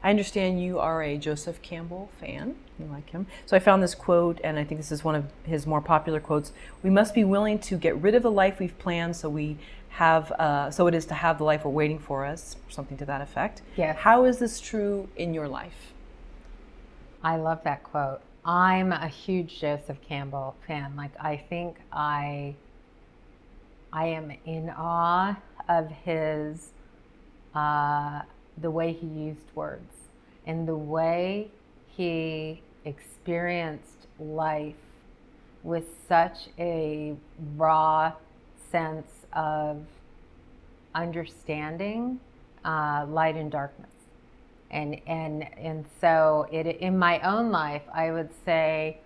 I understand you are a Joseph Campbell fan. You like him. So I found this quote, and I think this is one of his more popular quotes. We must be willing to get rid of the life we've planned so it is to have the life we're waiting for us, something to that effect. Yes. How is this true in your life? I love that quote. I'm a huge Joseph Campbell fan. Like, I think I am in awe of his, the way he used words and the way he experienced life with such a raw sense of understanding light and darkness. And so in my own life, I would say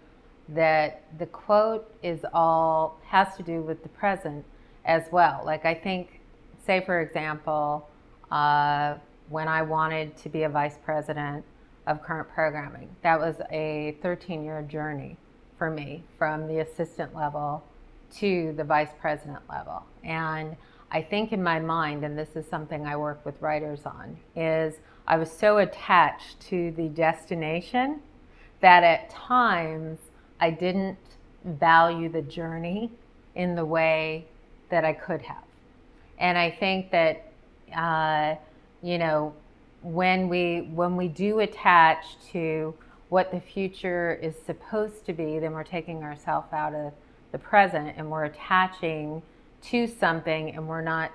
that the quote has to do with the present as well. Like, I think, say for example, when I wanted to be a vice president of current programming, that was a 13-year journey for me, from the assistant level to the vice president level. And I think in my mind, and this is something I work with writers on, is I was so attached to the destination that at times I didn't value the journey in the way that I could have. And I think that, when we do attach to what the future is supposed to be, then we're taking ourselves out of the present and we're attaching to something and we're not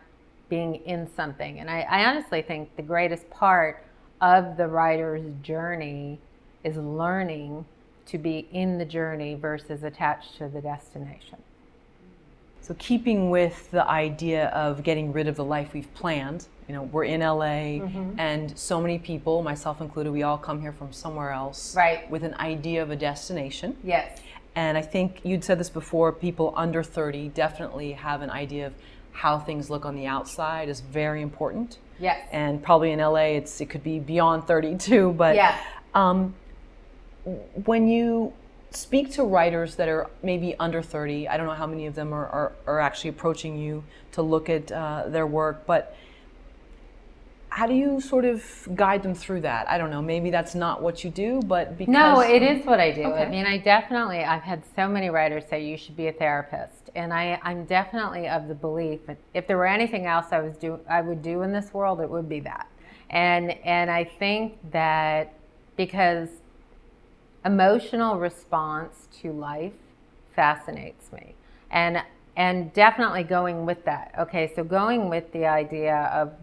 being in something. And I honestly think the greatest part of the writer's journey is learning to be in the journey versus attached to the destination. So keeping with the idea of getting rid of the life we've planned, we're in LA, and so many people, myself included, we all come here from somewhere else, right, with an idea of a destination. Yes. And I think you'd said this before, people under 30 definitely have an idea of how things look on the outside is very important. Yes. And probably in LA, it could be beyond 30 too. But yeah. When you speak to writers that are maybe under 30, I don't know how many of them are actually approaching you to look at their work, but how do you sort of guide them through that? I don't know, maybe that's not what you do, but because... No, it is what I do. Okay. I mean, I've had so many writers say you should be a therapist. And I'm definitely of the belief that if there were anything else I would do in this world, it would be that. And I think that because emotional response to life fascinates me. And definitely going with that. Okay, so going with the idea of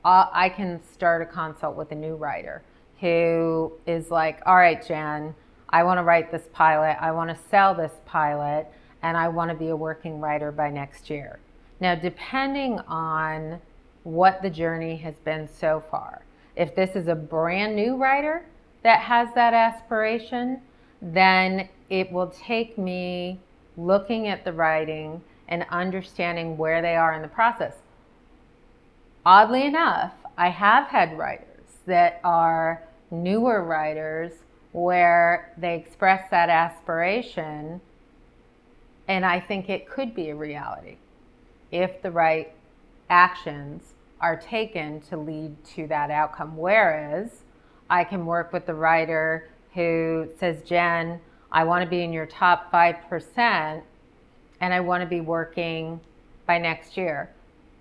I can start a consult with a new writer who is like, all right, Jen, I want to write this pilot, I want to sell this pilot, and I want to be a working writer by next year. Now, depending on what the journey has been so far, if this is a brand new writer that has that aspiration, then it will take me looking at the writing and understanding where they are in the process. Oddly enough, I have had writers that are newer writers where they express that aspiration, and I think it could be a reality if the right actions are taken to lead to that outcome. Whereas I can work with the writer who says, Jen, I want to be in your top 5% and I want to be working by next year.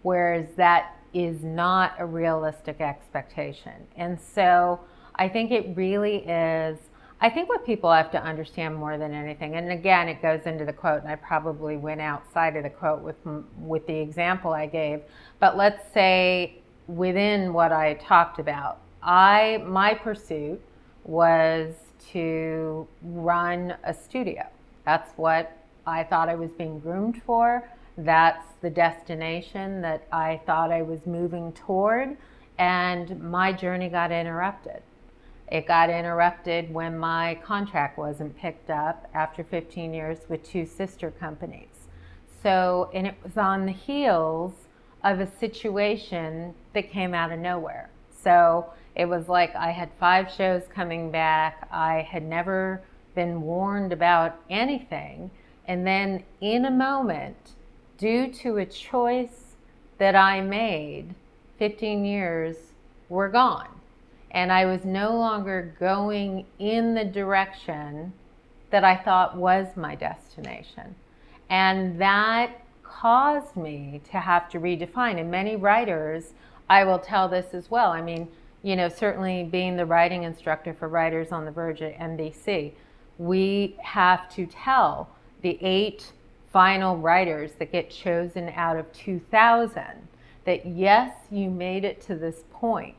Whereas that is not a realistic expectation. And so I think it really is, I think what people have to understand more than anything, and again, it goes into the quote, and I probably went outside of the quote with the example I gave, but let's say within what I talked about, my pursuit was to run a studio. That's what I thought I was being groomed for. That's the destination that I thought I was moving toward, and my journey got interrupted. It got interrupted when my contract wasn't picked up after 15 years with 2 sister companies. So, and it was on the heels of a situation that came out of nowhere. So it was like I had 5 shows coming back. I had never been warned about anything. And then in a moment, due to a choice that I made, 15 years were gone. and I was no longer going in the direction that I thought was my destination. And that caused me to have to redefine. And many writers, I will tell this as well. I mean, you know, certainly being the writing instructor for Writers on the Verge at NBC, we have to tell the 8 final writers that get chosen out of 2,000 that yes, you made it to this point,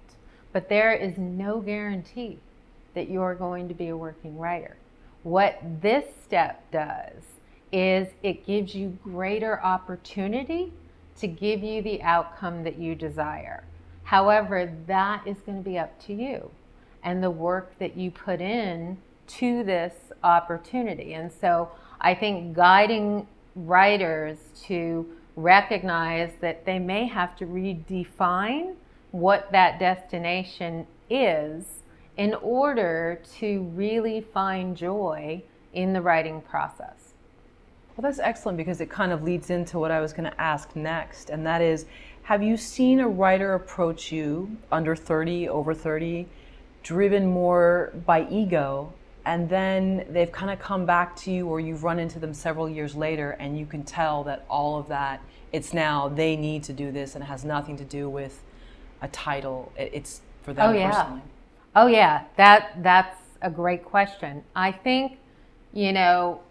but there is no guarantee that you're going to be a working writer. What this step does is it gives you greater opportunity to give you the outcome that you desire. However, that is going to be up to you and the work that you put in to this opportunity. And so I think guiding writers to recognize that they may have to redefine what that destination is in order to really find joy in the writing process. Well, that's excellent, because it kind of leads into what I was going to ask next, and that is, have you seen a writer approach you, under 30, over 30, driven more by ego, and then they've kind of come back to you, or you've run into them several years later, and you can tell that all of that, it's now they need to do this, and it has nothing to do with a title. It's for them personally. Oh yeah, that's a great question. I think, you know,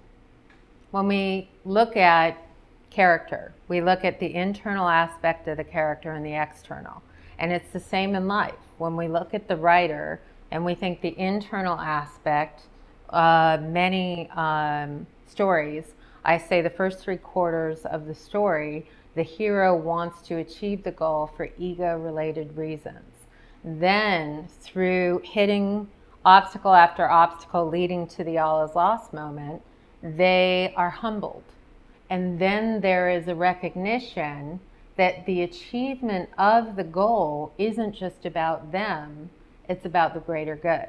when we look at character, we look at the internal aspect of the character and the external. And it's the same in life. When we look at the writer and we think the internal aspect, many stories, I say the first 3/4 of the story, the hero wants to achieve the goal for ego-related reasons. Then, through hitting obstacle after obstacle leading to the all is lost moment, they are humbled. And then there is a recognition that the achievement of the goal isn't just about them, it's about the greater good.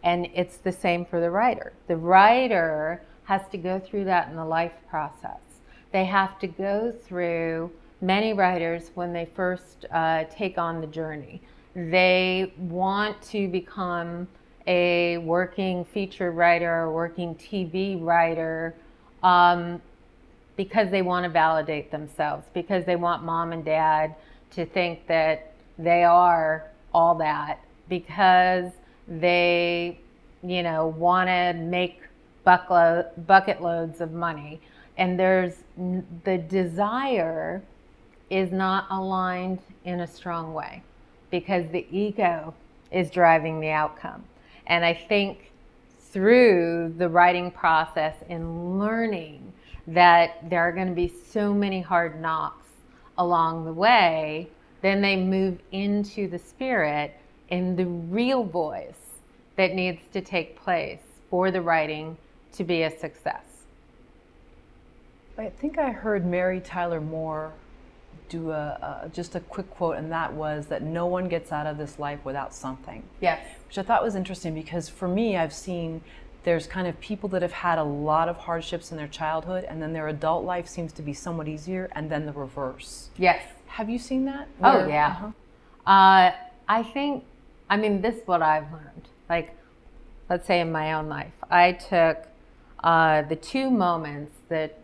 And it's the same for the writer. The writer has to go through that in the life process. They have to go through, many writers, when they first take on the journey, they want to become a working feature writer or working TV writer because they want to validate themselves, because they want mom and dad to think that they are all that, because they, you know, want to make bucket loads of money. And there's the desire is not aligned in a strong way because the ego is driving the outcome. And I think through the writing process and learning that there are going to be so many hard knocks along the way, then they move into the spirit and the real voice that needs to take place for the writing to be a success. I think I heard Mary Tyler Moore do just a quick quote, and that was that no one gets out of this life without something. Yes. Which I thought was interesting, because for me, I've seen there's kind of people that have had a lot of hardships in their childhood, and then their adult life seems to be somewhat easier, and then the reverse. Yes. Have you seen that? Oh, yeah. I think, I mean, this is what I've learned. Like, let's say in my own life, I took the 2 moments that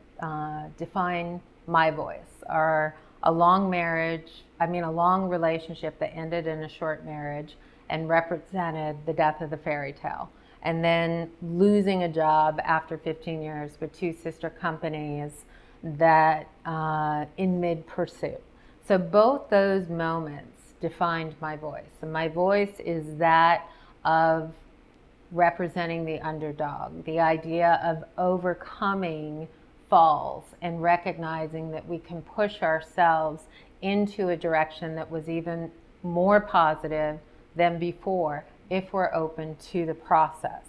define my voice are a long marriage, a long relationship that ended in a short marriage and represented the death of the fairy tale. And then losing a job after 15 years with 2 sister companies that in mid-pursuit. So both those moments defined my voice. And my voice is that of representing the underdog, the idea of overcoming falls and recognizing that we can push ourselves into a direction that was even more positive than before if we're open to the process.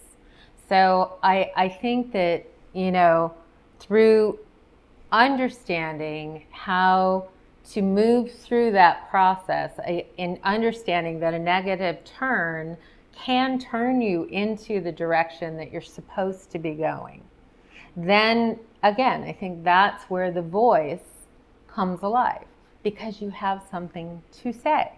So I think that, you know, through understanding how to move through that process, in understanding that a negative turn can turn you into the direction that you're supposed to be going, then again, I think that's where the voice comes alive, because you have something to say.